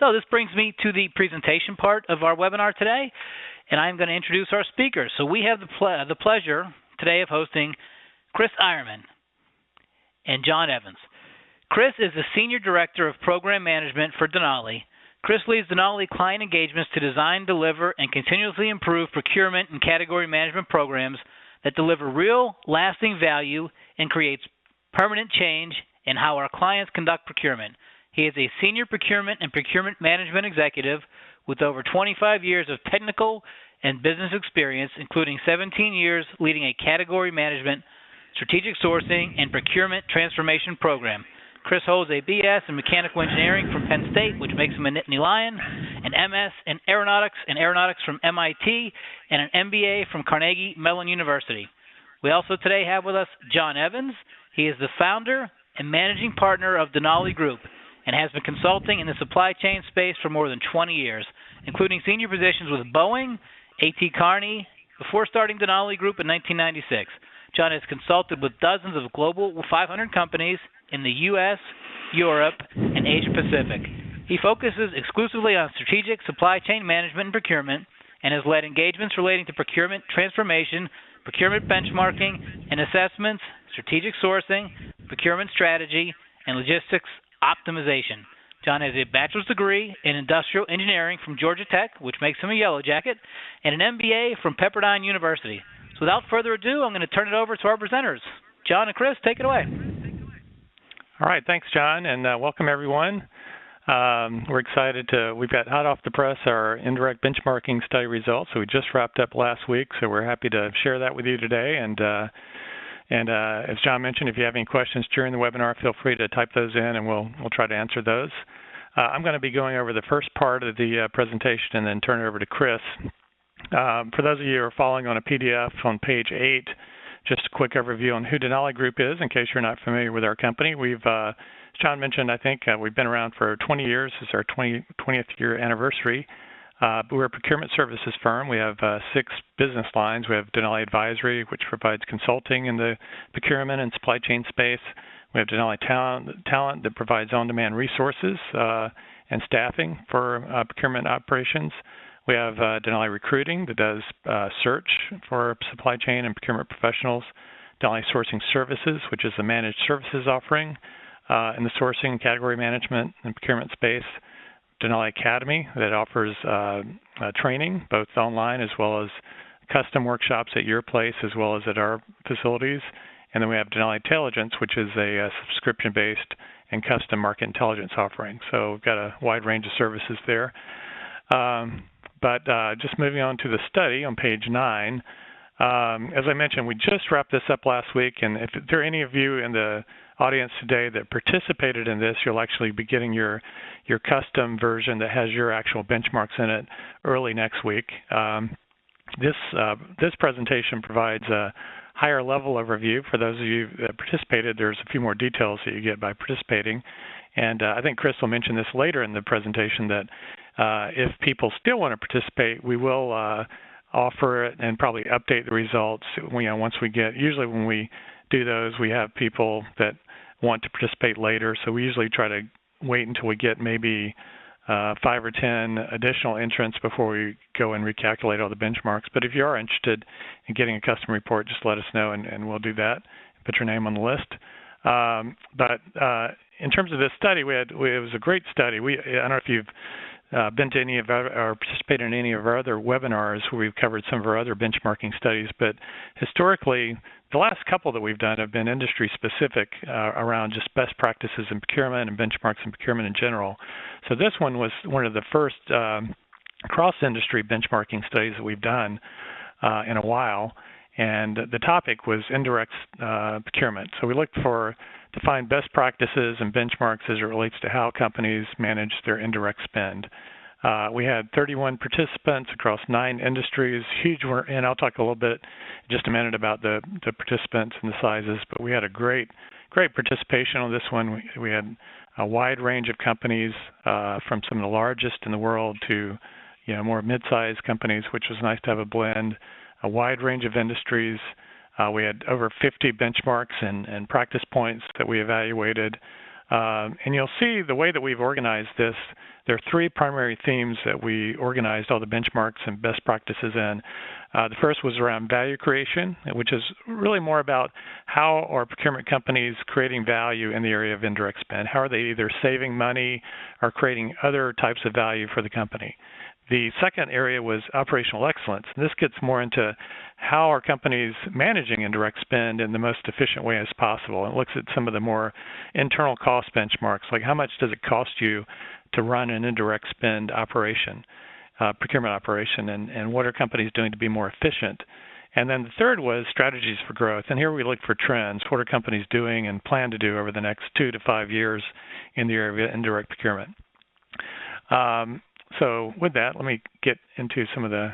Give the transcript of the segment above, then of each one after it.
So this brings me to the presentation part of our webinar today, and I'm going to introduce our speakers. So we have the pleasure today of hosting Chris Eierman and John Evans. Chris is the Senior Director of Program Management for DENALI. Chris leads DENALI client engagements to design, deliver, and continuously improve procurement and category management programs that deliver real, lasting value and creates permanent change in how our clients conduct procurement. He is a senior procurement and procurement management executive with over 25 years of technical and business experience, including 17 years leading a category management, strategic sourcing, and procurement transformation program. Chris holds a BS in mechanical engineering from Penn State, which makes him a Nittany Lion, an MS in aeronautics from MIT, and an MBA from Carnegie Mellon University. We also today have with us John Evans. He is the founder and managing partner of DENALI Group and has been consulting in the supply chain space for more than 20 years, including senior positions with Boeing, A.T. Kearney, before starting DENALI Group in 1996. John has consulted with dozens of global 500 companies in the U.S., Europe, and Asia Pacific. He focuses exclusively on strategic supply chain management and procurement and has led engagements relating to procurement transformation, procurement benchmarking and assessments, strategic sourcing, procurement strategy, and logistics optimization. John has a bachelor's degree in industrial engineering from Georgia Tech, which makes him a yellow jacket, and an MBA from Pepperdine University. So without further ado, I'm going to turn it over to our presenters. John and Chris, take it away. All right, thanks, John, and welcome everyone. We're excited we've got hot off the press our indirect benchmarking study results. So we just wrapped up last week, so we're happy to share that with you today. And as John mentioned, if you have any questions during the webinar, feel free to type those in and we'll try to answer those. I'm going to be going over the first part of the presentation and then turn it over to Chris. For those of you who are following on a PDF on page 8, just a quick overview on who DENALI Group is in case you're not familiar with our company. We've, as John mentioned, I think we've been around for 20 years. This is our 20th year anniversary. We're a procurement services firm. We have 6 business lines. We have DENALI Advisory, which provides consulting in the procurement and supply chain space. We have DENALI Talent that provides on-demand resources and staffing for procurement operations. We have DENALI Recruiting that does search for supply chain and procurement professionals. DENALI Sourcing Services, which is a managed services offering in the sourcing, category management, and procurement space. DENALI Academy that offers training, both online as well as custom workshops at your place as well as at our facilities. And then we have DENALI Intelligence, which is a subscription-based and custom market intelligence offering. So we've got a wide range of services there. But just moving on to the study on page 9, as I mentioned, we just wrapped this up last week, and if there are any of you in the audience today that participated in this, you'll actually be getting your custom version that has your actual benchmarks in it early next week. This presentation provides a higher level overview. For those of you that participated, there's a few more details that you get by participating. And I think Chris will mention this later in the presentation that if people still want to participate, we will offer it and probably update the results. Once we get, usually when we do those, we have people that want to participate later. So we usually try to wait until we get maybe 5 or 10 additional entrants before we go and recalculate all the benchmarks. But if you are interested in getting a custom report, just let us know and we'll do that. Put your name on the list. But in terms of this study, it was a great study. I don't know if you've been to any of our, or participated in any of our other webinars where we've covered some of our other benchmarking studies, but historically, the last couple that we've done have been industry specific around just best practices in procurement and benchmarks in procurement in general. So this one was one of the first cross-industry benchmarking studies that we've done in a while, and the topic was indirect procurement. So we looked to find best practices and benchmarks as it relates to how companies manage their indirect spend. We had 31 participants across 9 industries, huge, and I'll talk a little bit in just a minute about the participants and the sizes, but we had a great participation on this one. We had a wide range of companies from some of the largest in the world to more mid-sized companies, which was nice to have a blend, a wide range of industries. We had over 50 benchmarks and practice points that we evaluated. And you'll see the way that we've organized this, there are three primary themes that we organized all the benchmarks and best practices in. The first was around value creation, which is really more about how are procurement companies creating value in the area of indirect spend. How are they either saving money or creating other types of value for the company? The second area was operational excellence. And this gets more into how are companies managing indirect spend in the most efficient way as possible. It looks at some of the more internal cost benchmarks, like how much does it cost you to run an indirect spend operation, procurement operation, and what are companies doing to be more efficient? And then the third was strategies for growth. And here we look for trends. What are companies doing and plan to do over the next 2 to 5 years in the area of indirect procurement? So with that, let me get into some of the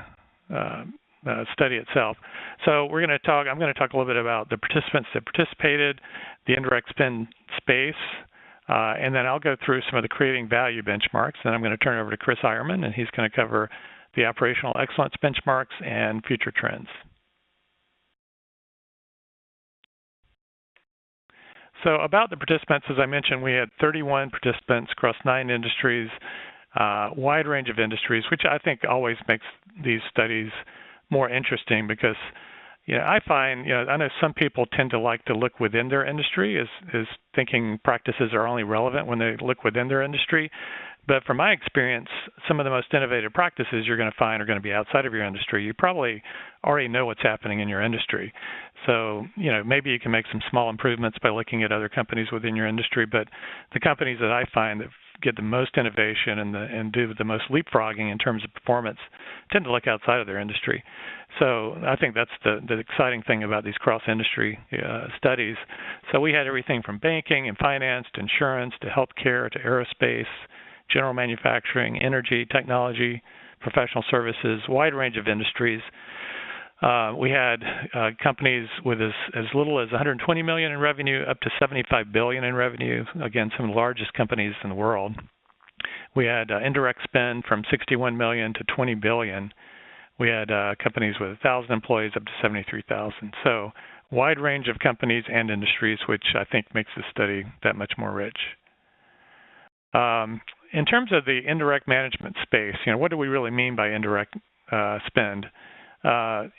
study itself. So I'm going to talk a little bit about the participants that participated, the indirect spend space, and then I'll go through some of the creating value benchmarks. Then I'm going to turn it over to Chris Eierman, and he's going to cover the operational excellence benchmarks and future trends. So about the participants, as I mentioned, we had 31 participants across 9 industries, wide range of industries, which I think always makes these studies more interesting because, I find, I know some people tend to like to look within their industry as thinking practices are only relevant when they look within their industry. But from my experience, some of the most innovative practices you're going to find are going to be outside of your industry. You probably already know what's happening in your industry. So, maybe you can make some small improvements by looking at other companies within your industry. But the companies that I find that get the most innovation and do the most leapfrogging in terms of performance tend to look outside of their industry. So I think that's the exciting thing about these cross-industry studies. So we had everything from banking and finance to insurance to healthcare to aerospace, general manufacturing, energy, technology, professional services, wide range of industries. We had companies with as little as 120 million in revenue up to 75 billion in revenue. Again, some of the largest companies in the world. We had indirect spend from 61 million to 20 billion. We had companies with 1,000 employees up to 73,000. So wide range of companies and industries, which I think makes the study that much more rich. In terms of the indirect management space, what do we really mean by indirect spend?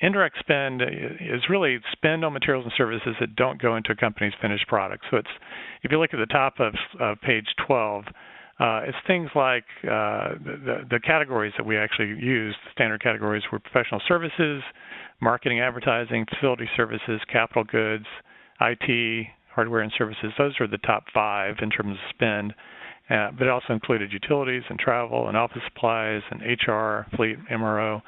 Indirect spend is really spend on materials and services that don't go into a company's finished product. So if you look at the top of page 12, it's things like the categories that we actually use. The standard categories were professional services, marketing, advertising, facility services, capital goods, IT, hardware and services. Those are the top 5 in terms of spend. But it also included utilities and travel and office supplies and HR, fleet, MRO.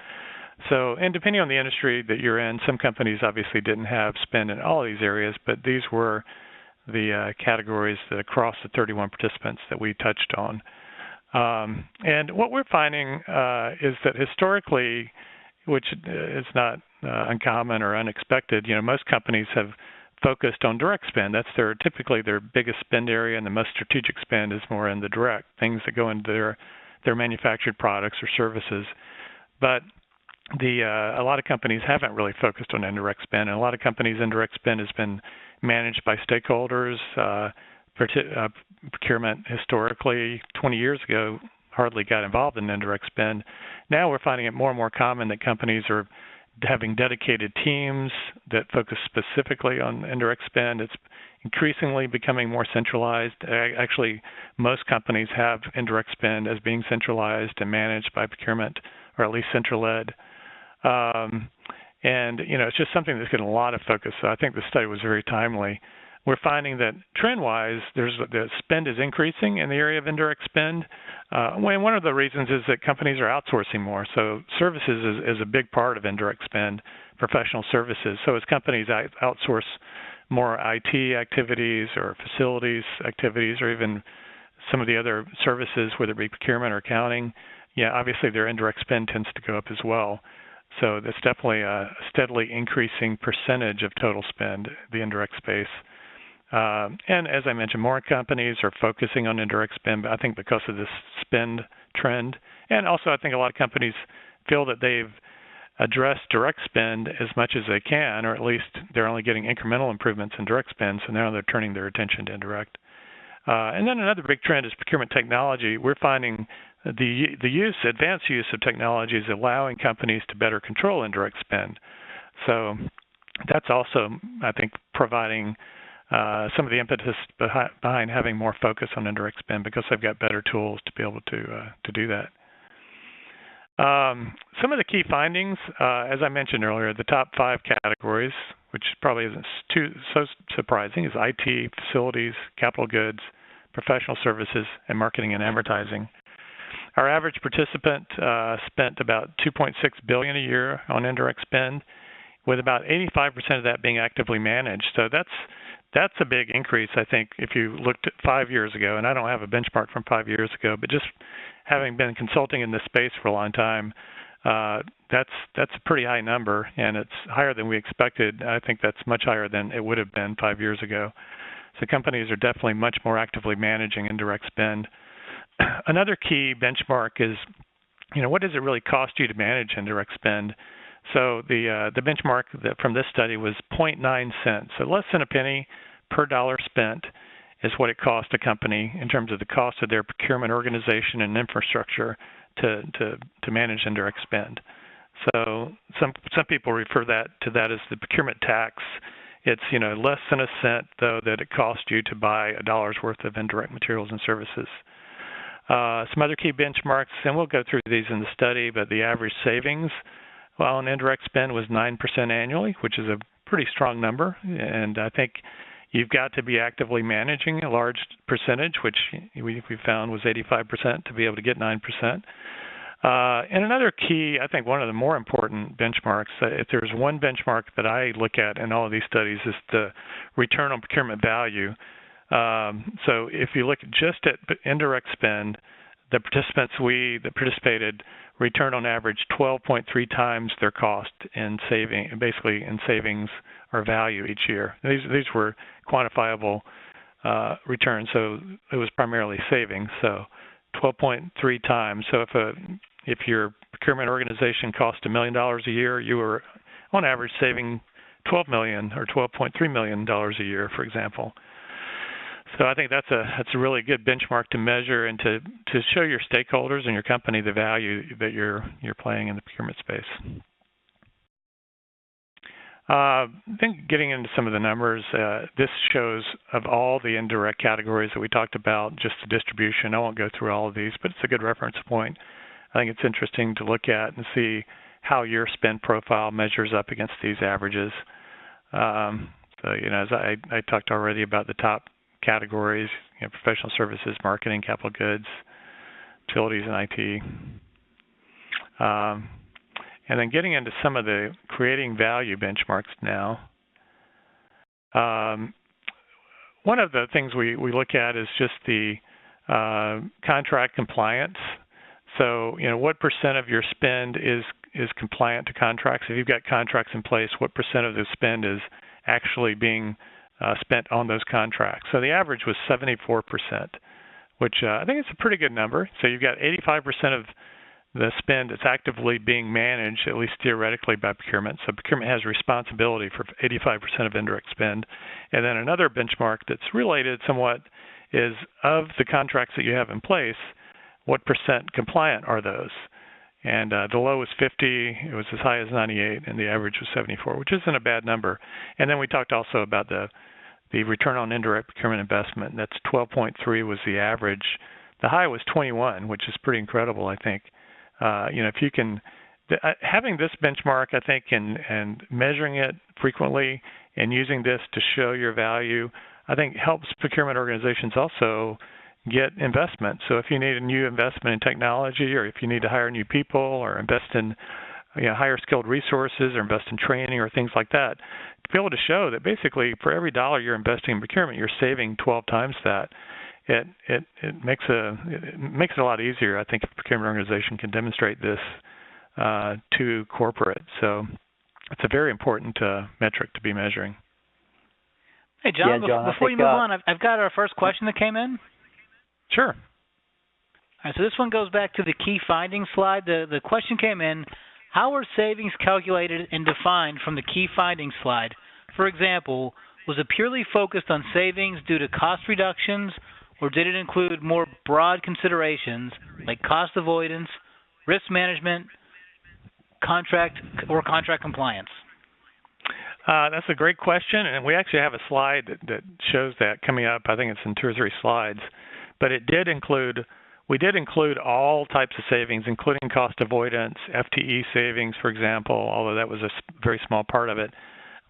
So, and depending on the industry that you're in, some companies obviously didn't have spend in all of these areas, but these were the categories that across the 31 participants that we touched on. And what we're finding is that historically, which is not uncommon or unexpected, most companies have focused on direct spend. That's typically their biggest spend area, and the most strategic spend is more in the direct, things that go into their manufactured products or services. But a lot of companies haven't really focused on indirect spend, and a lot of companies' indirect spend has been managed by stakeholders. Procurement historically, 20 years ago, hardly got involved in indirect spend. Now we're finding it more and more common that companies are having dedicated teams that focus specifically on indirect spend. It's increasingly becoming more centralized. Actually, most companies have indirect spend as being centralized and managed by procurement, or at least central-led. And, it's just something that's getting a lot of focus. So I think the study was very timely. We're finding that trend-wise, the spend is increasing in the area of indirect spend. One of the reasons is that companies are outsourcing more. So services is a big part of indirect spend, professional services. So as companies outsource more IT activities or facilities activities or even some of the other services, whether it be procurement or accounting, obviously their indirect spend tends to go up as well. So that's definitely a steadily increasing percentage of total spend, the indirect space. And as I mentioned, more companies are focusing on indirect spend, I think because of this spend trend. And also I think a lot of companies feel that they've addressed direct spend as much as they can, or at least they're only getting incremental improvements in direct spend, so now they're turning their attention to indirect. And then another big trend is procurement technology. We're finding the advanced use of technology is allowing companies to better control indirect spend. So that's also, I think, providing some of the impetus behind having more focus on indirect spend because they've got better tools to be able to do that. Some of the key findings, as I mentioned earlier, the top 5 categories, which probably isn't so surprising, is IT, facilities, capital goods, professional services, and marketing and advertising. Our average participant spent about $2.6 billion a year on indirect spend, with about 85% of that being actively managed. So that's a big increase, I think, if you looked at 5 years ago, and I don't have a benchmark from 5 years ago, but just having been consulting in this space for a long time, that's a pretty high number, and it's higher than we expected. I think that's much higher than it would have been 5 years ago. So companies are definitely much more actively managing indirect spend. Another key benchmark is, what does it really cost you to manage indirect spend? So the benchmark from this study was 0.9 cents, so less than a penny per dollar spent is what it cost a company in terms of the cost of their procurement organization and infrastructure to manage indirect spend. So some people refer to that as the procurement tax. It's less than a cent though that it costs you to buy a dollar's worth of indirect materials and services. Some other key benchmarks, and we'll go through these in the study, but the average savings on indirect spend was 9% annually, which is a pretty strong number, and I think you've got to be actively managing a large percentage, which we found was 85% to be able to get 9%. And another key, I think one of the more important benchmarks, if there's one benchmark that I look at in all of these studies, is the return on procurement value. So if you look just at indirect spend, the participants that participated return on average 12.3 times their cost in savings or value each year. These were quantifiable returns, so it was primarily savings. So 12.3 times. So if your procurement organization cost $1 million a year, you were on average saving $12 million or $12.3 million a year, for example. So I think that's a really good benchmark to measure and to show your stakeholders and your company the value that you're playing in the procurement space. Then getting into some of the numbers, this shows of all the indirect categories that we talked about, just the distribution. I won't go through all of these, but it's a good reference point. I think it's interesting to look at and see how your spend profile measures up against these averages. So, as I talked already about the top categories, professional services, marketing, capital goods, utilities, and IT. And then getting into some of the creating value benchmarks now. One of the things we look at is just the contract compliance. So, what percent of your spend is compliant to contracts? If you've got contracts in place, what percent of the spend is actually being spent on those contracts? So the average was 74%, which I think is a pretty good number. So you've got 85% of the spend that's actively being managed, at least theoretically, by procurement. So procurement has responsibility for 85% of indirect spend. And then another benchmark that's related somewhat is of the contracts that you have in place, what percent compliant are those? And the low was 50, it was as high as 98, and the average was 74, which isn't a bad number. And then we talked also about the return on indirect procurement investment. That's 12.3 was the average. The high was 21, which is pretty incredible, I think. If you can, having this benchmark, I think, and measuring it frequently and using this to show your value, I think helps procurement organizations also get investment. So if you need a new investment in technology, or if you need to hire new people, or invest in higher skilled resources, or invest in training, or things like that, to be able to show that basically for every dollar you're investing in procurement, you're saving 12 times that. It makes it a lot easier, I think, if a procurement organization can demonstrate this to corporate. So it's a very important metric to be measuring. Hey, John, before you move on, I've got our first question that came in. Sure. All right, so this one goes back to the key findings slide. The question came in, how are savings calculated and defined from the key findings slide? For example, was it purely focused on savings due to cost reductions, or did it include more broad considerations like cost avoidance, risk management, contract compliance? That's a great question, and we actually have a slide that shows that coming up. I think it's in 2 or 3 slides. But we did include all types of savings, including cost avoidance, FTE savings, for example, although that was a very small part of it.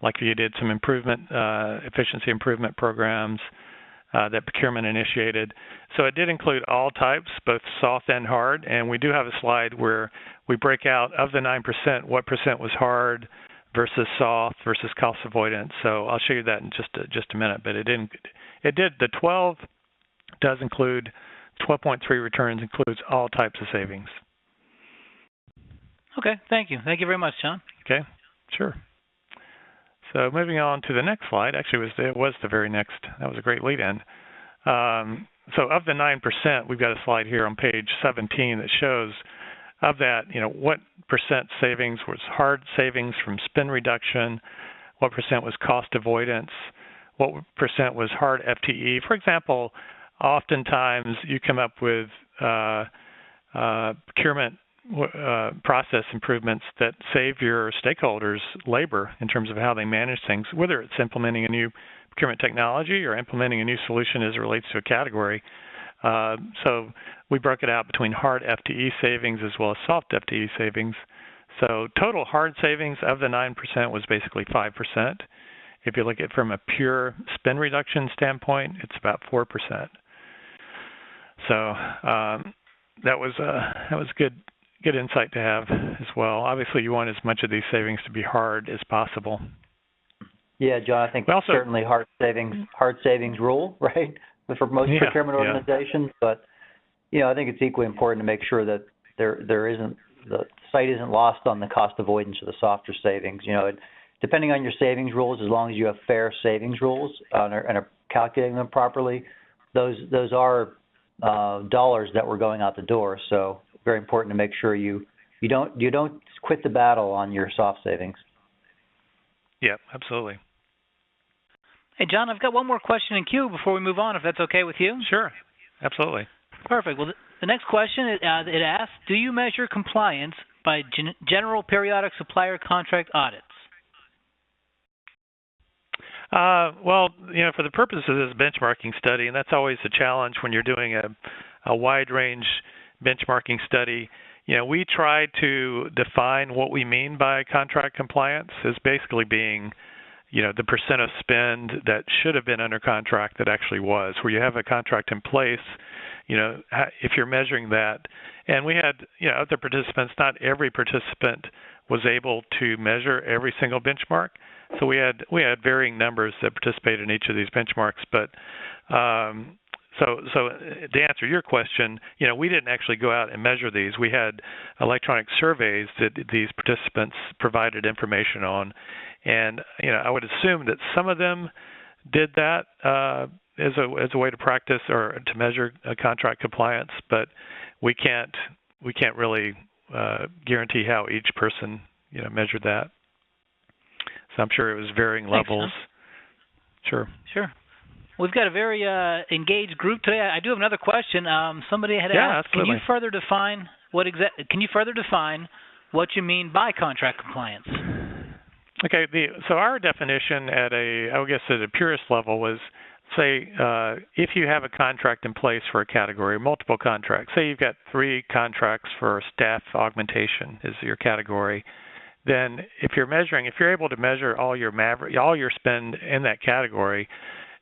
Like you did some efficiency improvement programs that procurement initiated. So it did include all types, both soft and hard, and we do have a slide where we break out of the 9%, what percent was hard versus soft versus cost avoidance. So I'll show you that in just a minute. But the 12 does include 12.3 returns, includes all types of savings. Okay, thank you. Thank you very much, John. Okay, sure. So moving on to the next slide, actually it was the very next, that was a great lead-in. So of the 9%, we've got a slide here on page 17 that shows of that, what percent savings was hard savings from spend reduction, what percent was cost avoidance, what percent was hard FTE. For example, oftentimes you come up with procurement process improvements that save your stakeholders labor in terms of how they manage things, whether it's implementing a new procurement technology or implementing a new solution as it relates to a category. So we broke it out between hard FTE savings as well as soft FTE savings. So total hard savings of the 9% was basically 5%. If you look at it from a pure spend reduction standpoint, it's about 4%. So that was good insight to have as well. Obviously, you want as much of these savings to be hard as possible. Yeah, John, I think certainly hard savings rule, right, for most procurement organizations. But I think it's equally important to make sure that the sight isn't lost on the cost avoidance of the softer savings. Depending on your savings rules, as long as you have fair savings rules and are calculating them properly, those are dollars that were going out the door. So very important to make sure you don't quit the battle on your soft savings. Yeah, absolutely. Hey, John, I've got one more question in queue before we move on, if that's okay with you. Sure, absolutely. Perfect. Well, the next question, it asks, do you measure compliance by general periodic supplier contract audits? Well, for the purpose of this benchmarking study, and that's always a challenge when you're doing a wide range benchmarking study, we try to define what we mean by contract compliance as basically being, the percent of spend that should have been under contract that actually was, where you have a contract in place, if you're measuring that. And we had, other participants, not every participant was able to measure every single benchmark. So we had varying numbers that participated in each of these benchmarks. But so to answer your question, we didn't actually go out and measure these. We had electronic surveys that these participants provided information on, and I would assume that some of them did that as a way to practice or to measure contract compliance, but we can't really guarantee how each person measured that. So I'm sure it was varying levels. Sure. We've got a very engaged group today. I do have another question. Somebody had asked, absolutely. Can you further define what you mean by contract compliance? Okay. So our definition at a purist level was, say, if you have a contract in place for a category, multiple contracts. Say you've got 3 contracts for staff augmentation is your category. Then if you're able to measure all your spend in that category,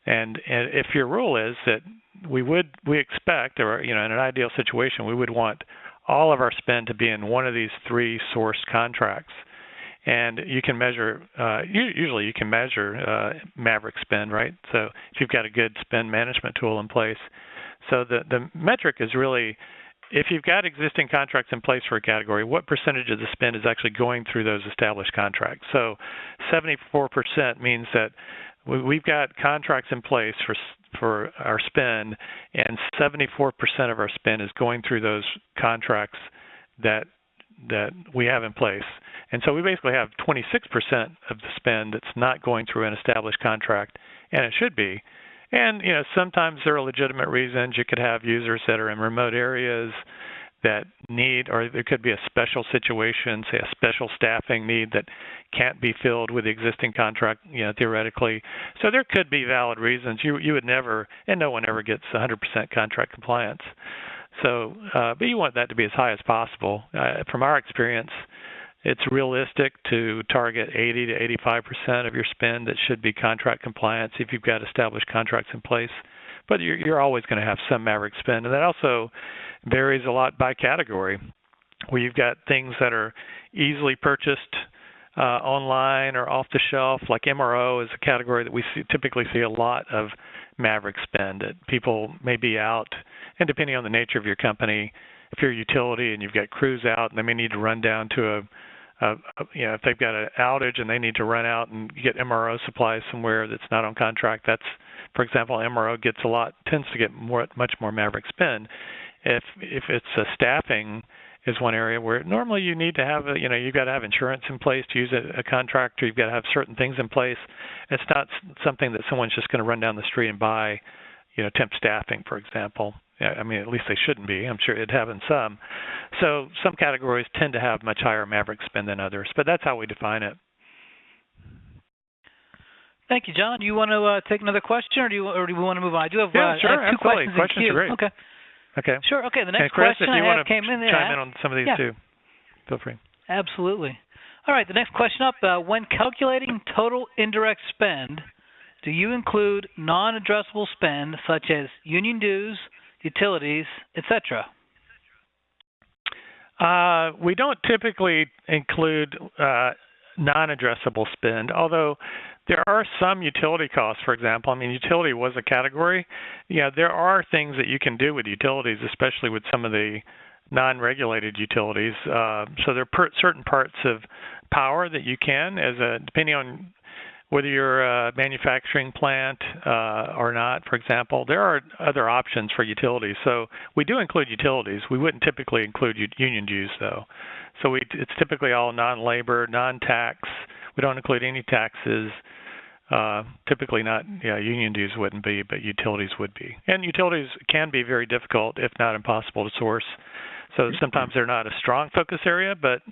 and if your rule is that we expect, or in an ideal situation, we would want all of our spend to be in one of these 3 source contracts, and you can measure. Usually, you can measure maverick spend, right? So if you've got a good spend management tool in place, so the metric is really, if you've got existing contracts in place for a category, what percentage of the spend is actually going through those established contracts? So 74% means that we've got contracts in place for our spend, and 74% of our spend is going through those contracts that we have in place. And so we basically have 26% of the spend that's not going through an established contract, and it should be. And, sometimes there are legitimate reasons. You could have users that are in remote areas that need, or there could be a special situation, say a special staffing need that can't be filled with the existing contract, theoretically. So there could be valid reasons. You would never, and no one ever gets 100% contract compliance. So, but you want that to be as high as possible. From our experience, it's realistic to target 80 to 85% of your spend that should be contract compliance if you've got established contracts in place. But you're always going to have some maverick spend, and that also varies a lot by category. Where you've got things that are easily purchased online or off the shelf, like MRO is a category that we typically see a lot of maverick spend. That people may be out, and depending on the nature of your company, if you're a utility and you've got crews out, and they may need to run down to if they've got an outage and they need to run out and get MRO supplies somewhere that's not on contract, that's, for example, MRO tends to get much more maverick spend. If it's a staffing is one area where normally you need to have you've got to have insurance in place to use a contractor. You've got to have certain things in place. It's not something that someone's just going to run down the street and buy, temp staffing, for example. I mean, at least they shouldn't be. I'm sure it happens some. So some categories tend to have much higher maverick spend than others, but that's how we define it. Thank you, John. Do you want to take another question, or do we want to move on? I do have, sure, I have two absolutely. questions are great. Okay. Sure. Okay. The next Chris, question if you I have want to came in. Chime in on some of these too. Feel free. Absolutely. All right. The next question up: when calculating total indirect spend, do you include non-addressable spend such as union dues, utilities, etc.? We don't typically include non-addressable spend, although there are some utility costs, for example. I mean, utility was a category. There are things that you can do with utilities, especially with some of the non-regulated utilities. So there are certain parts of power that you can, depending on whether you're a manufacturing plant or not, for example, there are other options for utilities. So we do include utilities. We wouldn't typically include union dues, though. So it's typically all non-labor, non-tax. We don't include any taxes. Typically not, union dues wouldn't be, but utilities would be. And utilities can be very difficult, if not impossible, to source. So sometimes they're not a strong focus area, but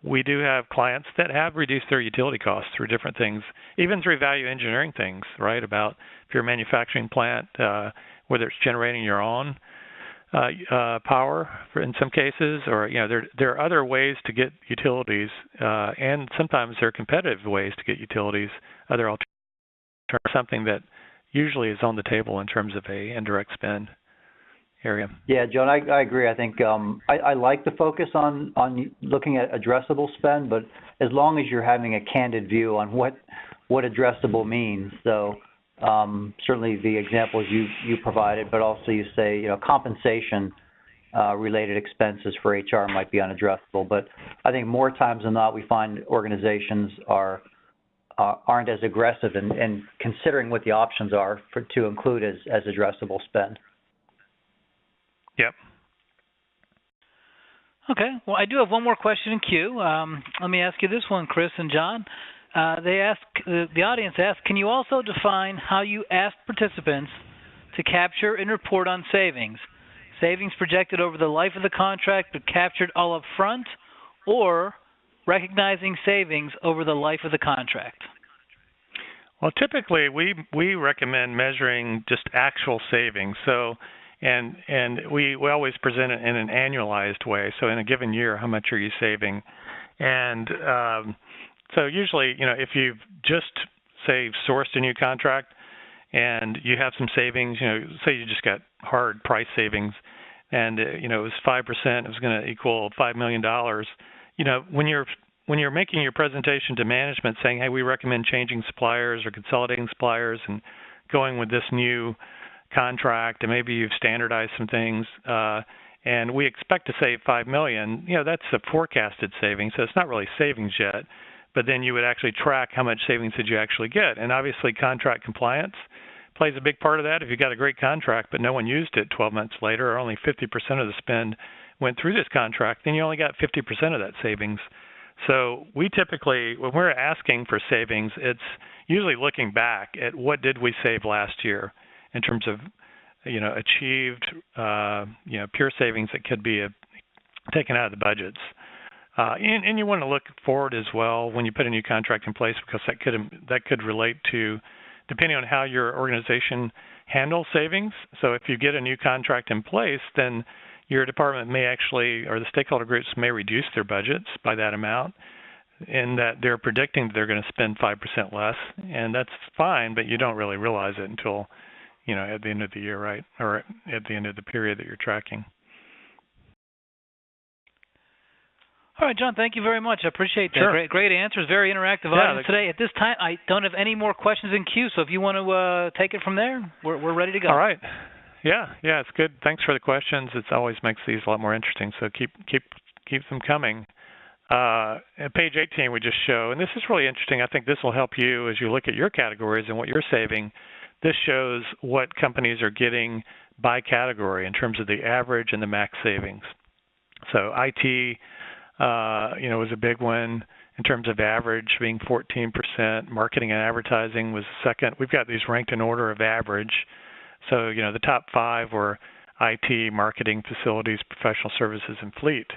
we do have clients that have reduced their utility costs through different things, even through value engineering things, right? About if you're a manufacturing plant, whether it's generating your own power in some cases, or there are other ways to get utilities, and sometimes there are competitive ways to get utilities, other alternatives, something that usually is on the table in terms of a indirect spend area. Yeah, Joan, I agree. I think I like the focus on looking at addressable spend, but as long as you're having a candid view on what addressable means. So certainly the examples you provided, but also you say compensation related expenses for HR might be unaddressable. But I think more times than not, we find organizations aren't as aggressive in considering what the options are to include as addressable spend. Yep. Okay. Well, I do have one more question in queue. Let me ask you this one, Chris and John. The audience asked, can you also define how you ask participants to capture and report on savings? Savings projected over the life of the contract but captured all up front, or recognizing savings over the life of the contract? Well, typically we recommend measuring just actual savings. So, and we always present it in an annualized way. So in a given year, how much are you saving? And so usually, if you've just, say, sourced a new contract and you have some savings, say you just got hard price savings and, it was 5%, it was going to equal $5 million. When you're making your presentation to management saying, hey, we recommend changing suppliers or consolidating suppliers and going with this new contract, and maybe you've standardized some things, and we expect to save $5 million, that's a forecasted savings, so it's not really savings yet. But then you would actually track how much savings did you actually get. And obviously contract compliance plays a big part of that. If you got a great contract but no one used it 12 months later, or only 50% of the spend went through this contract, then you only got 50% of that savings. So we typically, when we're asking for savings, it's usually looking back at what did we save last year. in terms of, achieved, pure savings that could be taken out of the budgets. And you want to look forward as well when you put a new contract in place, because that could relate to, depending on how your organization handles savings. So if you get a new contract in place, then your department may actually, or the stakeholder groups may reduce their budgets by that amount, in that they're predicting that they're going to spend 5% less, and that's fine, but you don't really realize it until, at the end of the year, right, or at the end of the period that you're tracking. All right, John, thank you very much. I appreciate that. Sure. Great answers, very interactive audience today. At this time, I don't have any more questions in queue, so if you want to take it from there, we're ready to go. All right. Yeah, it's good. Thanks for the questions. It always makes these a lot more interesting, so keep them coming. At page 18, we just show, and this is really interesting. I think this will help you as you look at your categories and what you're saving. This shows what companies are getting by category in terms of the average and the max savings. So IT, was a big one in terms of average being 14%. Marketing and advertising was second. We've got these ranked in order of average. So, the top 5 were IT, marketing, facilities, professional services, and fleet.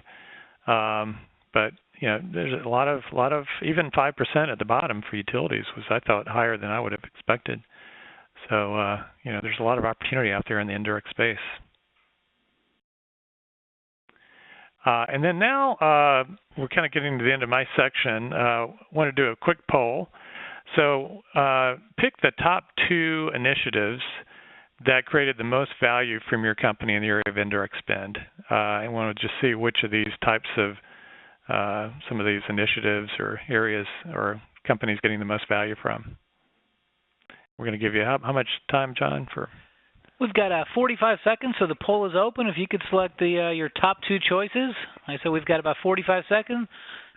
But, there's a lot of even 5% at the bottom for utilities was, I thought, higher than I would have expected. So, there's a lot of opportunity out there in the indirect space. And then now we're kind of getting to the end of my section. I want to do a quick poll. So pick the top 2 initiatives that created the most value from your company in the area of indirect spend. I want to just see which of these types of some of these initiatives or areas or companies getting the most value from. We're going to give you how much time, John, for? We've got 45 seconds, so the poll is open. If you could select your top 2 choices. I said we've got about 45 seconds.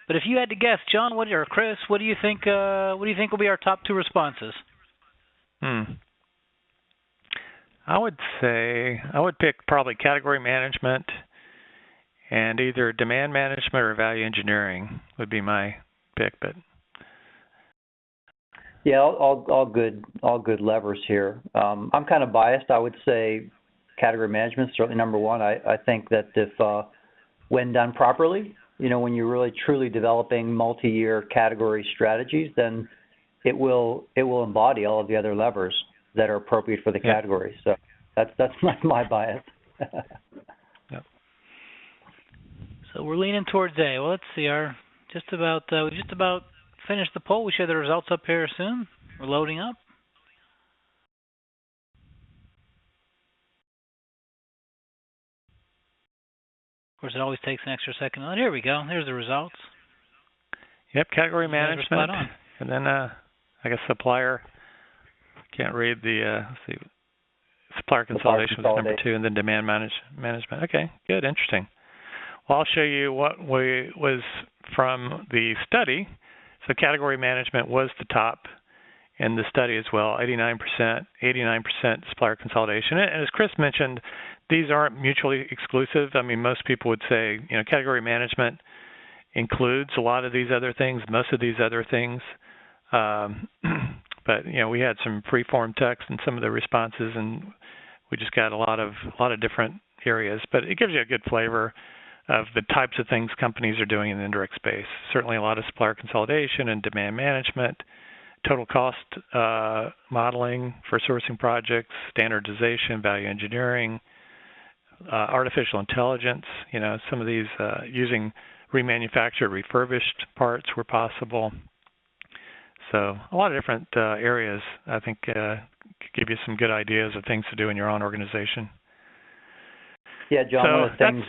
But if you had to guess, John, or Chris, what do you think will be our top 2 responses? I would say I would pick probably category management, and either demand management or value engineering would be my pick. But yeah, all good levers here. I'm kind of biased. I would say category management is certainly number 1. I think that if when done properly, when you're really truly developing multi-year category strategies, then it will embody all of the other levers that are appropriate for the category. So that's my bias. Yep. So we're leaning towards A. Well, let's see. We just about finished the poll. We should have the results up here soon. We're loading up. Of course, it always takes an extra second. Oh, here we go. There's the results. Yep, category management. Spot on. And then I guess supplier. Can't read the supplier consolidation was number 2, and then demand management. Okay, good, interesting. Well, I'll show you what was from the study. So category management was the top in the study as well, 89% supplier consolidation. And as Chris mentioned, these aren't mutually exclusive. I mean, most people would say, category management includes a lot of these other things, most of these other things. But we had some free-form text in some of the responses, and we just got a lot of different areas. But it gives you a good flavor of the types of things companies are doing in the indirect space. Certainly a lot of supplier consolidation and demand management, total cost modeling for sourcing projects, standardization, value engineering, artificial intelligence. Some of these using remanufactured, refurbished parts were possible. So a lot of different areas, I think, could give you some good ideas of things to do in your own organization. Yeah, John, one of the things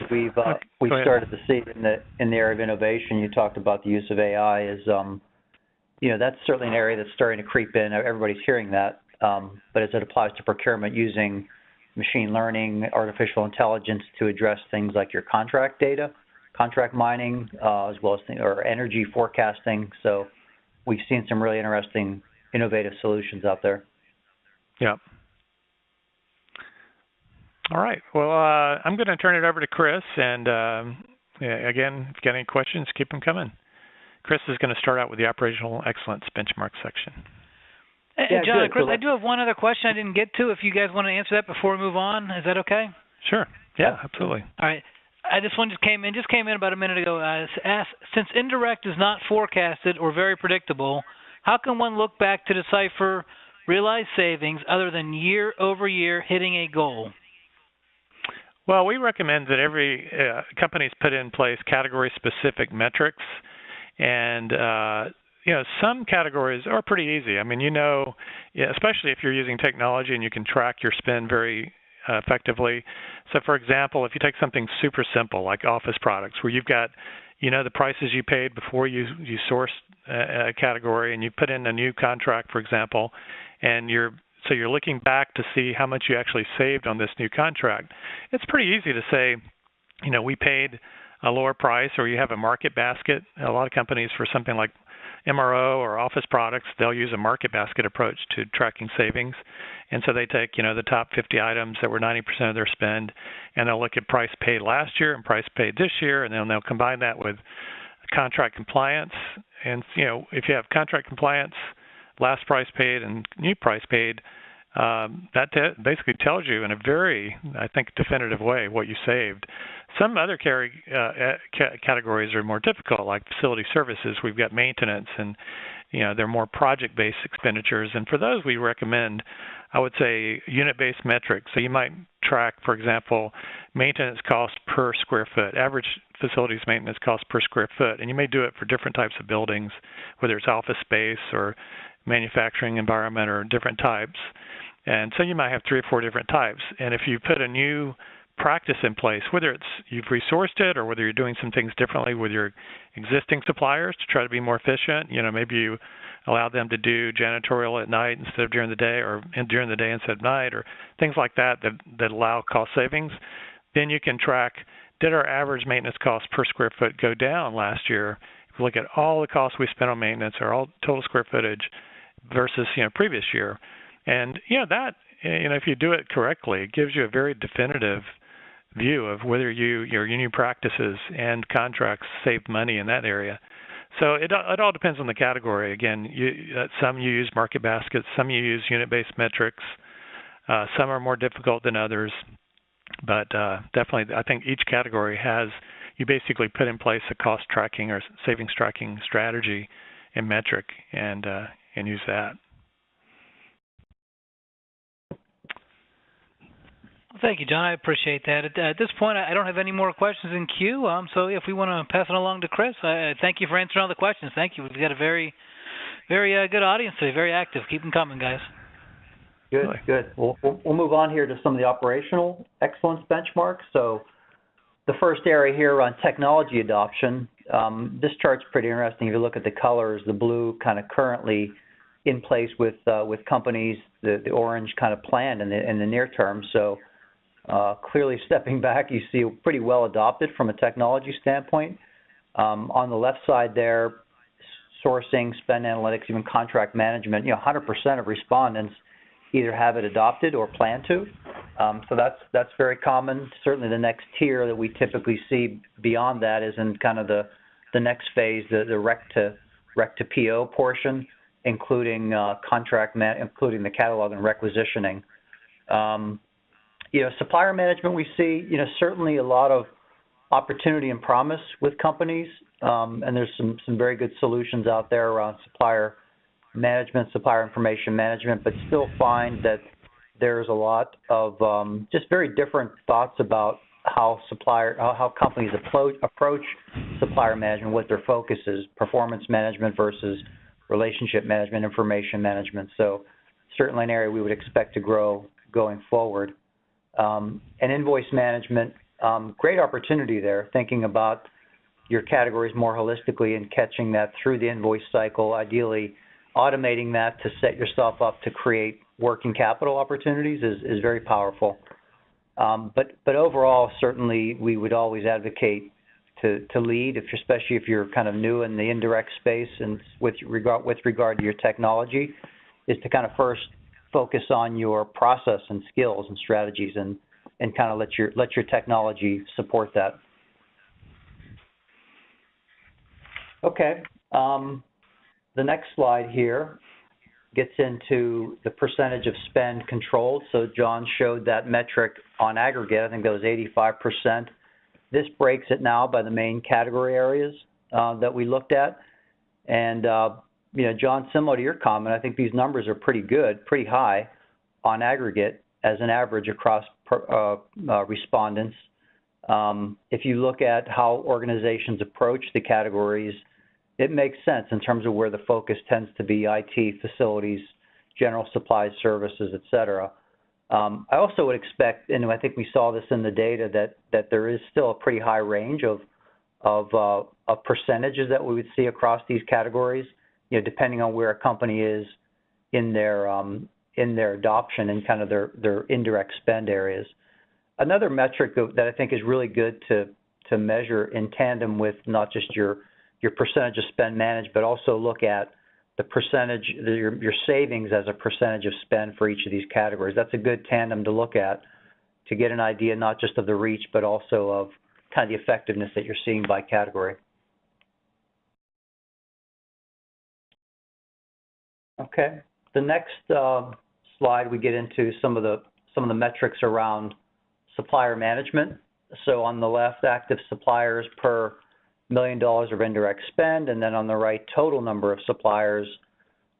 we've started to see in the area of innovation, you talked about the use of AI, is that's certainly an area that's starting to creep in. Everybody's hearing that, but as it applies to procurement, using machine learning, artificial intelligence to address things like your contract data, contract mining, as well as or energy forecasting. So we've seen some really interesting, innovative solutions out there. Yeah. All right. Well, I'm going to turn it over to Chris. And again, if you got any questions, keep them coming. Chris is going to start out with the operational excellence benchmark section. Hey, John and Chris, I do have one other question I didn't get to. If you guys want to answer that before we move on, is that okay? Sure. Yeah, absolutely. All right. This one just came in about a minute ago. Since indirect is not forecasted or very predictable, how can one look back to decipher realized savings other than year over year hitting a goal? Well, we recommend that every companies put in place category-specific metrics, and some categories are pretty easy. I mean, especially if you're using technology and you can track your spend very effectively. So, for example, if you take something super simple like office products, where you've got, the prices you paid before you sourced a category, and you put in a new contract, for example, and you're looking back to see how much you actually saved on this new contract. It's pretty easy to say, we paid a lower price, or you have a market basket. A lot of companies, for something like MRO or office products, they'll use a market basket approach to tracking savings. And so they take, the top 50 items that were 90% of their spend, and they'll look at price paid last year and price paid this year, and then they'll combine that with contract compliance. And, if you have contract compliance, last price paid and new price paid, that basically tells you in a very, I think, definitive way what you saved. Some other categories are more difficult, like facility services. We've got maintenance, and they're more project-based expenditures. And for those, we recommend, I would say, unit-based metrics. So you might track, for example, maintenance cost per square foot, average facilities maintenance cost per square foot, and you may do it for different types of buildings, whether it's office space or manufacturing environment or different types. And so you might have 3 or 4 different types. And if you put a new practice in place, whether it's you've resourced it or whether you're doing some things differently with your existing suppliers to try to be more efficient, maybe you allow them to do janitorial at night instead of during the day, or during the day instead of night, or things like that allow cost savings, then you can track, did our average maintenance cost per square foot go down last year? If you look at all the costs we spent on maintenance or all total square footage versus previous year. And that if you do it correctly, it gives you a very definitive view of whether your new practices and contracts saved money in that area. So it all depends on the category. Again, some you use market baskets, some you use unit-based metrics. Some are more difficult than others, but definitely I think each category you basically put in place a cost tracking or savings tracking strategy and metric, and use that. Thank you, John. I appreciate that. At this point, I don't have any more questions in queue. So if we want to pass it along to Chris, thank you for answering all the questions. Thank you. We've got a very, very good audience today. Very active. Keep them coming, guys. Good. We'll move on here to some of the operational excellence benchmarks. So the first area here on technology adoption, this chart's pretty interesting. If you look at the colors, the blue kind of currently in place with companies, the orange kind of planned in the near term. So clearly stepping back, you see pretty well adopted from a technology standpoint. On the left side there, sourcing, spend analytics, even contract management, 100% of respondents either have it adopted or plan to. So that's very common. Certainly the next tier that we typically see beyond that is in kind of the next phase, the rec to PO portion, including including the catalog and requisitioning. Supplier management, we see, certainly a lot of opportunity and promise with companies, and there's some very good solutions out there around supplier management, supplier information management, but still find that there's a lot of just very different thoughts about how companies approach supplier management, what their focus is, performance management versus relationship management, information management. So certainly an area we would expect to grow going forward. And invoice management, great opportunity there, thinking about your categories more holistically and catching that through the invoice cycle, ideally automating that to set yourself up to create working capital opportunities is very powerful. But overall, certainly we would always advocate to lead, especially if you're kind of new in the indirect space and with regard to your technology, is to kind of first focus on your process and skills and strategies and kind of let your technology support that. Okay. The next slide here gets into the percentage of spend controlled. So John showed that metric on aggregate. I think that was 85%. This breaks it now by the main category areas that we looked at. And, John, similar to your comment, I think these numbers are pretty good, pretty high on aggregate as an average across respondents. If you look at how organizations approach the categories, it makes sense in terms of where the focus tends to be: IT, facilities, general supplies, services, et cetera. I also would expect, and I think we saw this in the data, that there is still a pretty high range of percentages that we would see across these categories, depending on where a company is in their adoption and kind of their indirect spend areas. Another metric that I think is really good to measure in tandem with not just your percentage of spend managed, but also look at the percentage, your savings as a percentage of spend for each of these categories. That's a good tandem to look at to get an idea not just of the reach, but also of kind of the effectiveness that you're seeing by category. Okay, the next slide we get into some of the metrics around supplier management. So on the left, active suppliers per $1 million of indirect spend, and then on the right, total number of suppliers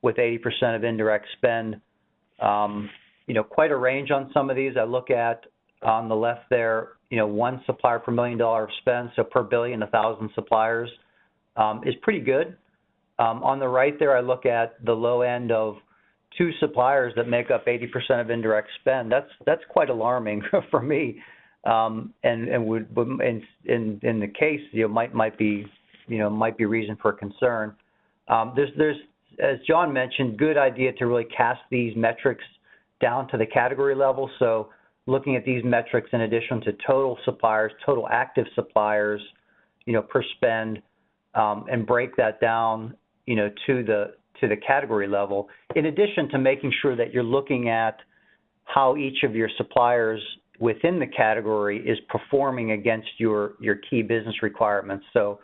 with 80% of indirect spend. Quite a range on some of these. I look at on the left there, one supplier per $1 million of spend, so per billion, 1,000 suppliers is pretty good. On the right there, I look at the low end of 2 suppliers that make up 80% of indirect spend. That's quite alarming for me, and would in the case might be reason for concern. There's as John mentioned, good idea to really cast these metrics down to the category level. So looking at these metrics in addition to total suppliers, total active suppliers, per spend, and break that down, to the category level, in addition to making sure that you're looking at how each of your suppliers within the category is performing against your key business requirements. So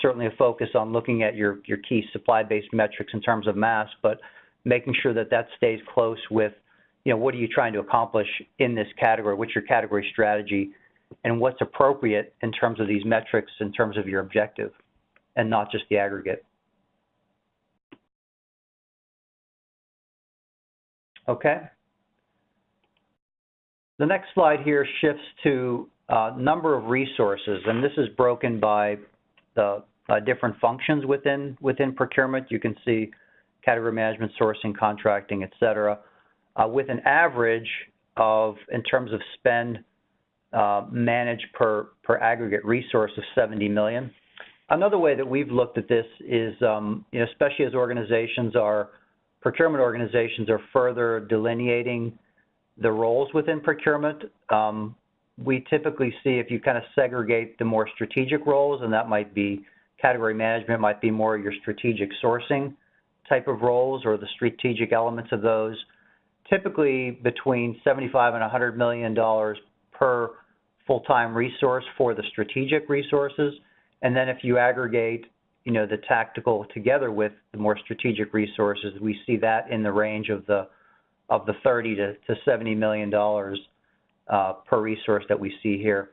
certainly a focus on looking at your key supply-based metrics in terms of mass, but making sure that stays close with, what are you trying to accomplish in this category, what's your category strategy, and what's appropriate in terms of these metrics in terms of your objective, and not just the aggregate. Okay. The next slide here shifts to number of resources, and this is broken by the different functions within procurement. You can see category management, sourcing, contracting, et cetera, with an average of, in terms of spend managed per aggregate resource of 70 million. Another way that we've looked at this is, especially as procurement organizations are further delineating the roles within procurement, we typically see, if you kind of segregate the more strategic roles, and that might be category management, might be more your strategic sourcing type of roles or the strategic elements of those, typically between $75 and $100 million per full-time resource for the strategic resources. And then if you aggregate, the tactical together with the more strategic resources, we see that in the range of the $30 to $70 million per resource that we see here.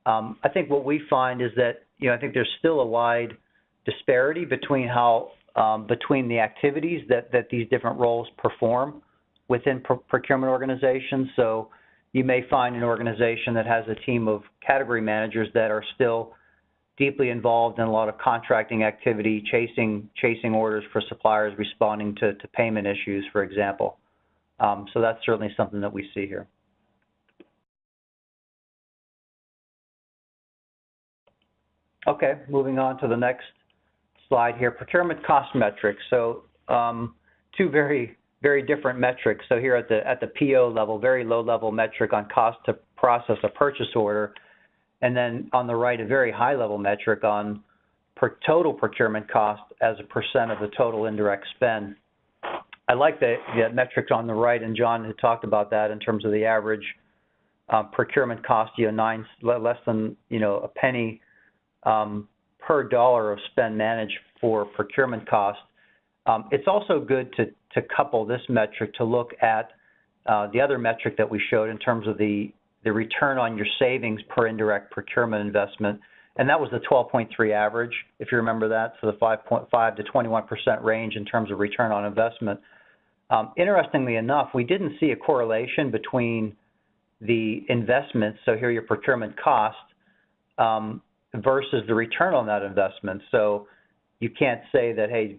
I think what we find is that, I think there's still a wide disparity between between the activities that these different roles perform within procurement organizations. So you may find an organization that has a team of category managers that are still deeply involved in a lot of contracting activity, chasing orders for suppliers, responding to payment issues, for example. So that's certainly something that we see here. Okay, moving on to the next slide here, procurement cost metrics. So 2 very, very different metrics. So here at the PO level, very low level metric on cost to process a purchase order. And then on the right, a very high level metric on total procurement cost as a % of the total indirect spend. I like the metrics on the right, and John had talked about that in terms of the average procurement cost, less than a penny per dollar of spend managed for procurement cost. It's also good to couple this metric to look at the other metric that we showed in terms of the return on your savings per indirect procurement investment, and that was the 12.3 average, if you remember that, so the 5.5 to 21% range in terms of return on investment. Interestingly enough, we didn't see a correlation between the investment, so here your procurement cost, versus the return on that investment. So you can't say that, hey,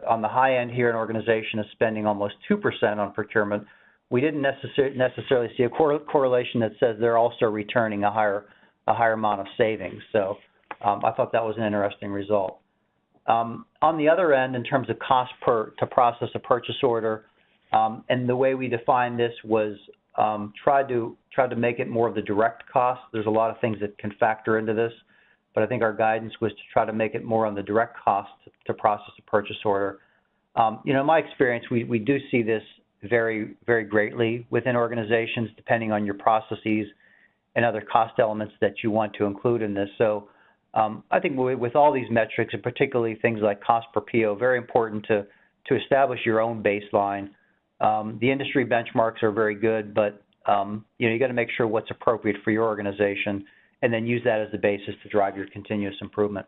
on the high end here, an organization is spending almost 2% on procurement. We didn't necessarily see a correlation that says they're also returning a higher amount of savings. So I thought that was an interesting result. On the other end, in terms of cost to process a purchase order, and the way we defined this was tried to make it more of the direct cost. There's a lot of things that can factor into this, but I think our guidance was to try to make it more on the direct cost to process a purchase order. In my experience, we do see this very, very greatly within organizations, depending on your processes and other cost elements that you want to include in this. So I think with all these metrics, and particularly things like cost per PO, very important to establish your own baseline. The industry benchmarks are very good, but you got to make sure what's appropriate for your organization, and then use that as the basis to drive your continuous improvement.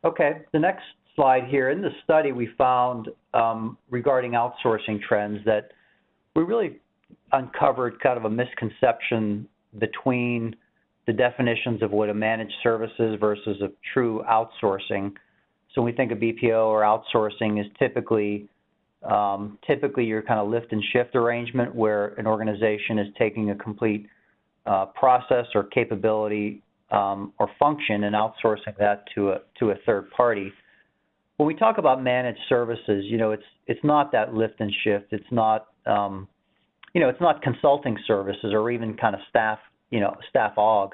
Okay, the next slide here. In the study, we found regarding outsourcing trends that we really uncovered kind of a misconception between the definitions of what a managed services versus a true outsourcing. So when we think of BPO or outsourcing is typically your kind of lift and shift arrangement where an organization is taking a complete process or capability or function and outsourcing that to a third party. When we talk about managed services, it's not that lift and shift. It's not it's not consulting services or even kind of staff aug.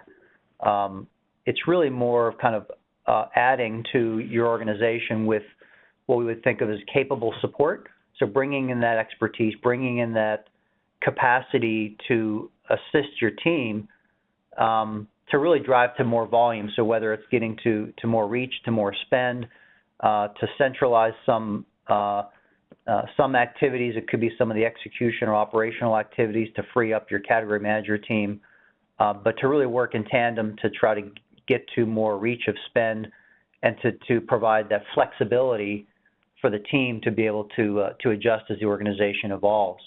It's really more of kind of adding to your organization with what we would think of as capable support. So bringing in that expertise, bringing in that capacity to assist your team to really drive to more volume. So whether it's getting to more reach, to more spend, to centralize some activities, it could be some of the execution or operational activities to free up your category manager team, but to really work in tandem to try to get to more reach of spend and to provide that flexibility for the team to be able to adjust as the organization evolves.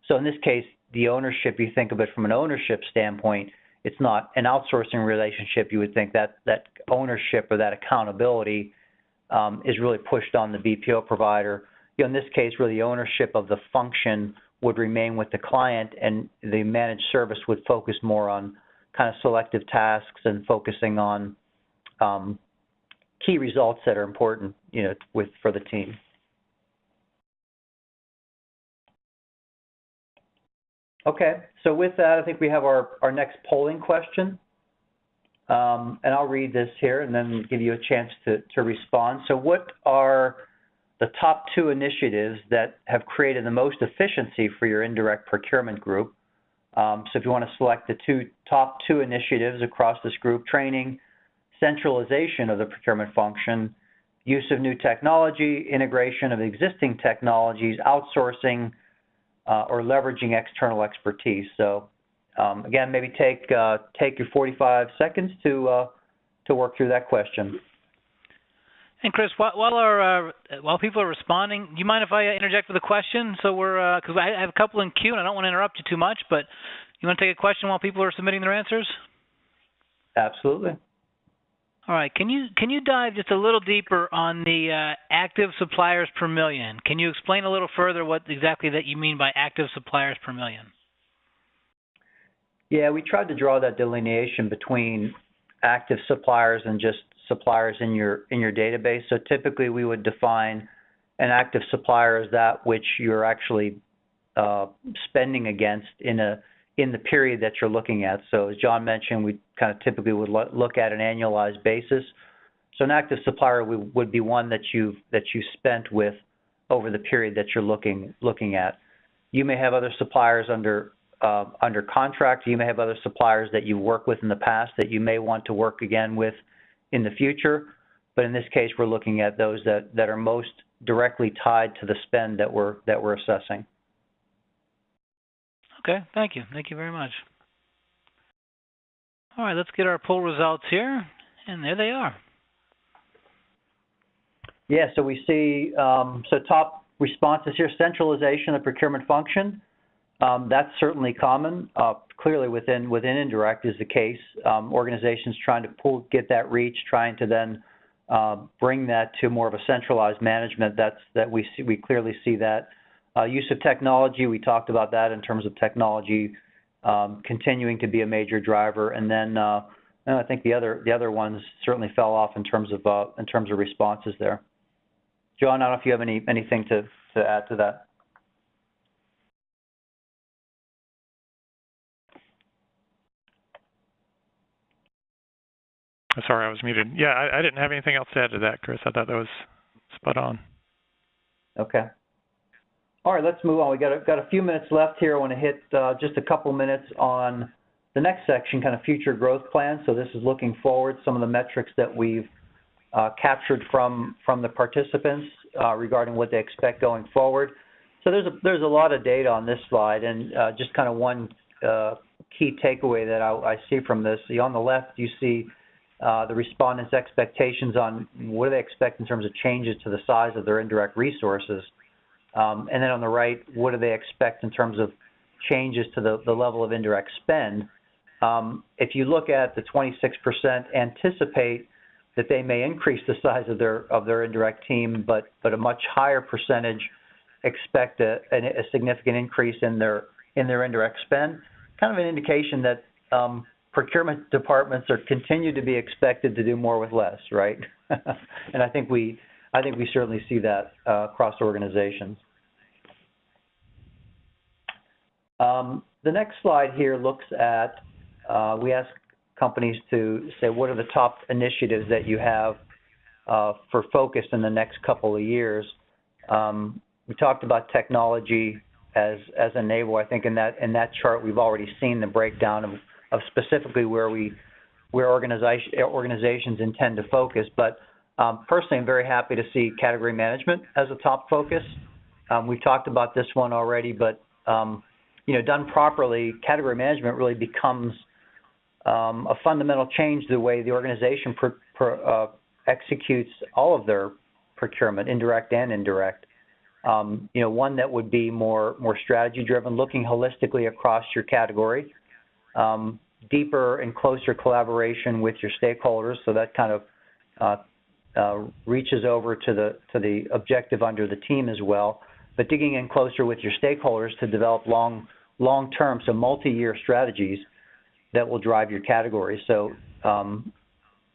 So in this case, the ownership, you think of it from an ownership standpoint, it's not an outsourcing relationship. You would think that ownership or that accountability is really pushed on the BPO provider. In this case, really the ownership of the function would remain with the client, and the managed service would focus more on kind of selective tasks and focusing on key results that are important, for the team. Okay, so with that, I think we have our next polling question. And I'll read this here and then give you a chance to respond. So what are the top 2 initiatives that have created the most efficiency for your indirect procurement group? So if you want to select the top two initiatives across this group: training, centralization of the procurement function, use of new technology, integration of existing technologies, outsourcing, or leveraging external expertise. So again, maybe take your 45 seconds to work through that question. And Chris, while people are responding, do you mind if I interject with a question? So because I have a couple in queue and I don't want to interrupt you too much, but you want to take a question while people are submitting their answers? Absolutely. All right. Can you dive just a little deeper on the active suppliers per million? Can you explain a little further what exactly that you mean by active suppliers per million? Yeah, we tried to draw that delineation between active suppliers and just suppliers in your database. So typically we would define an active supplier as that which you're actually spending against in the period that you're looking at. So as John mentioned, we kind of typically would look at an annualized basis. So an active supplier would be one that you spent with over the period that you're looking at. You may have other suppliers under contract. You may have other suppliers that you worked with in the past that you may want to work again with in the future. But in this case, we're looking at those that are most directly tied to the spend that we're assessing. Okay, thank you. Thank you very much. All right, let's get our poll results here, and there they are. Yeah, so we see, so top responses here, centralization of procurement function. That's certainly common. Clearly within Indirect is the case. Organizations trying to get that reach, trying to then bring that to more of a centralized management. We clearly see that. Use of technology, we talked about that in terms of technology continuing to be a major driver. And then I think the other ones certainly fell off in terms of responses there. John, I don't know if you have anything to add to that. Sorry, I was muted. Yeah, I didn't have anything else to add to that, Chris. I thought that was spot on. Okay. All right, let's move on. We got a few minutes left here. I want to hit just a couple minutes on the next section, kind of future growth plans. So this is looking forward, some of the metrics that we've captured from the participants regarding what they expect going forward. So there's a lot of data on this slide, and just kind of one key takeaway that I see from this. See, on the left, you see the respondents' expectations on what do they expect in terms of changes to the size of their indirect resources. And then on the right, what do they expect in terms of changes to the level of indirect spend? If you look at the 26% anticipate that they may increase the size of their indirect team, but a much higher percentage expect a significant increase in their indirect spend, kind of an indication that procurement departments continue to be expected to do more with less, right? And I think we certainly see that across organizations. The next slide here looks at, we ask companies to say, what are the top initiatives that you have for focus in the next couple of years? We talked about technology as an enabler. I think in that chart we've already seen the breakdown of specifically where organizations intend to focus. But personally, I'm very happy to see category management as a top focus. We've talked about this one already, but done properly, category management really becomes a fundamental change to the way the organization executes all of their procurement, indirect and indirect. One that would be more strategy driven, looking holistically across your category, deeper and closer collaboration with your stakeholders, so that kind of reaches over to the objective under the team as well, but digging in closer with your stakeholders to develop long-term, so multi-year strategies that will drive your category. So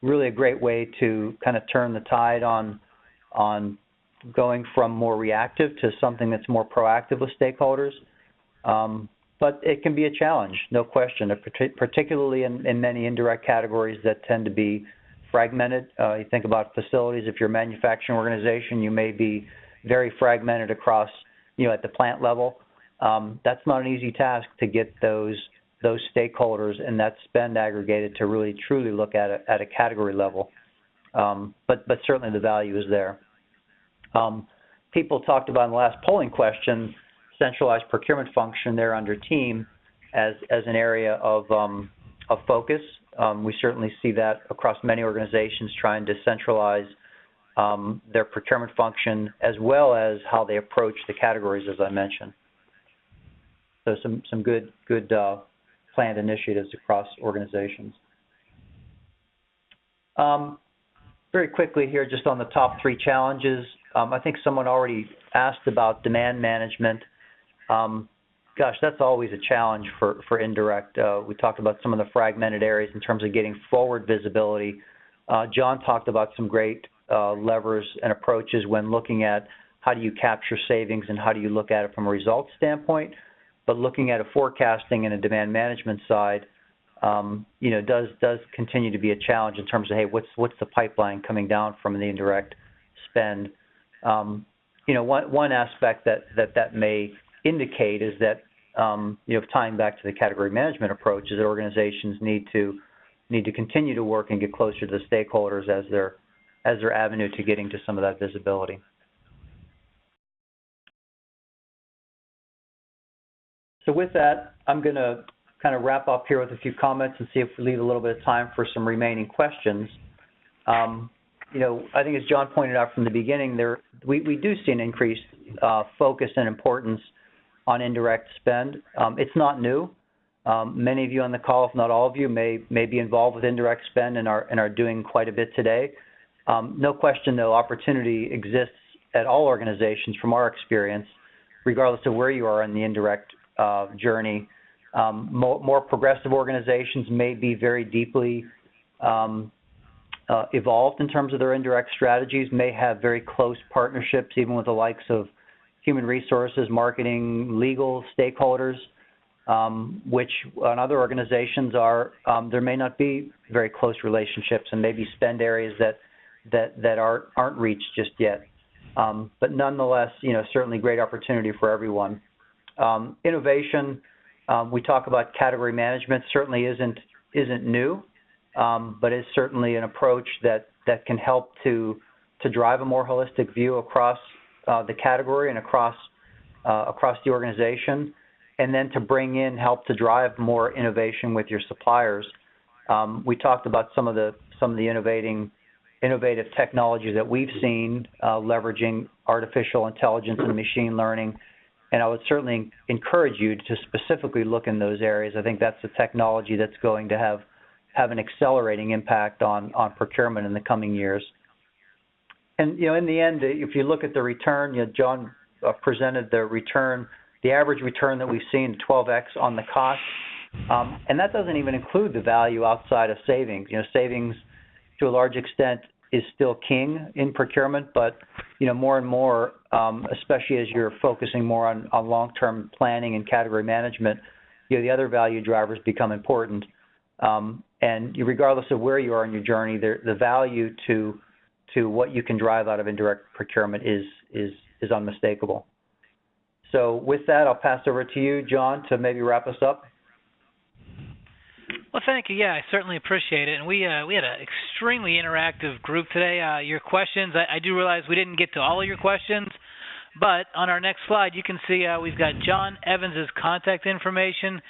really a great way to kind of turn the tide on going from more reactive to something that's more proactive with stakeholders. But it can be a challenge, no question, particularly in many indirect categories that tend to be fragmented. You think about facilities. If you're a manufacturing organization, you may be very fragmented across, at the plant level. That's not an easy task to get those stakeholders and that spend aggregated to really truly look at it at a category level. But certainly the value is there. People talked about in the last polling question, centralized procurement function there under team as an area of focus. We certainly see that across many organizations trying to centralize their procurement function as well as how they approach the categories, as I mentioned. So some good planned initiatives across organizations. Very quickly here, just on the top 3 challenges. I think someone already asked about demand management. Gosh, that's always a challenge for indirect. We talked about some of the fragmented areas in terms of getting forward visibility. John talked about some great levers and approaches when looking at how do you capture savings and how do you look at it from a results standpoint. But looking at a forecasting and a demand management side, does continue to be a challenge in terms of, hey, what's the pipeline coming down from the indirect spend? One aspect that may indicate is that, tying back to the category management approach, is that organizations need to need to continue to work and get closer to the stakeholders as their avenue to getting to some of that visibility. So with that, I'm going to kind of wrap up here with a few comments and see if we leave a little bit of time for some remaining questions. You know, I think as John pointed out from the beginning, we do see an increased focus and importance on indirect spend. It's not new. Many of you on the call, if not all of you, may be involved with indirect spend and are doing quite a bit today. No question, though, opportunity exists at all organizations from our experience, regardless of where you are in the indirect journey. More progressive organizations may be very deeply evolved in terms of their indirect strategies, may have very close partnerships even with the likes of human resources, marketing, legal stakeholders, which on other organizations there may not be very close relationships and maybe spend areas that aren't reached just yet. But nonetheless, you know, certainly great opportunity for everyone. Innovation, we talk about category management, certainly isn't new, but is certainly an approach that can help to drive a more holistic view across the category and across the organization, and then to bring in help to drive more innovation with your suppliers. We talked about some of the innovative technologies that we've seen leveraging artificial intelligence and machine learning. And I would certainly encourage you to specifically look in those areas. I think that's the technology that's going to have an accelerating impact on procurement in the coming years. And, you know, in the end, if you look at the return, you know, John presented the return, the average return that we've seen, 12x on the cost. And that doesn't even include the value outside of savings. You know, savings to a large extent is still king in procurement, but you know, more and more, especially as you're focusing more on long-term planning and category management, you know, the other value drivers become important. And regardless of where you are in your journey, the value to what you can drive out of indirect procurement is unmistakable. So with that, I'll pass over to you, John, to maybe wrap us up. Well, thank you. Yeah, I certainly appreciate it. And we had an extremely interactive group today. Your questions, I do realize we didn't get to all of your questions, but on our next slide, you can see we've got John Evans' contact information,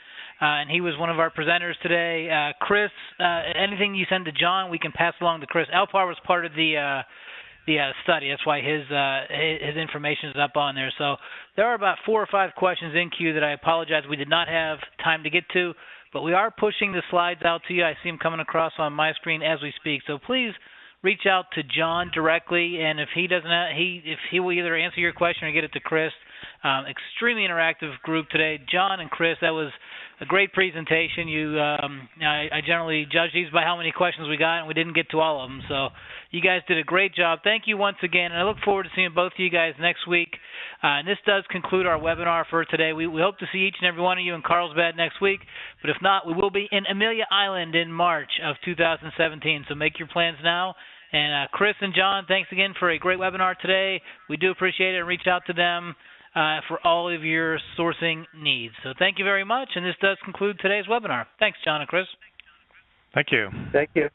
and he was one of our presenters today. Chris, anything you send to John, we can pass along to Chris. Alpar was part of the study. That's why his information is up on there. So there are about 4 or 5 questions in queue that I apologize we did not have time to get to. But we are pushing the slides out to you. I see them coming across on my screen as we speak. So please reach out to John directly, and if he will either answer your question or get it to Chris. Extremely interactive group today. John and Chris, that was a great presentation. I generally judge these by how many questions we got, and we didn't get to all of them. So you guys did a great job. Thank you once again, and I look forward to seeing both of you guys next week. And this does conclude our webinar for today. We hope to see each and every one of you in Carlsbad next week, but if not, we will be in Amelia Island in March of 2017. So make your plans now. And Chris and John, thanks again for a great webinar today. We do appreciate it, and reach out to them for all of your sourcing needs. So thank you very much, and this does conclude today's webinar. Thanks, John and Chris. Thank you. Thank you.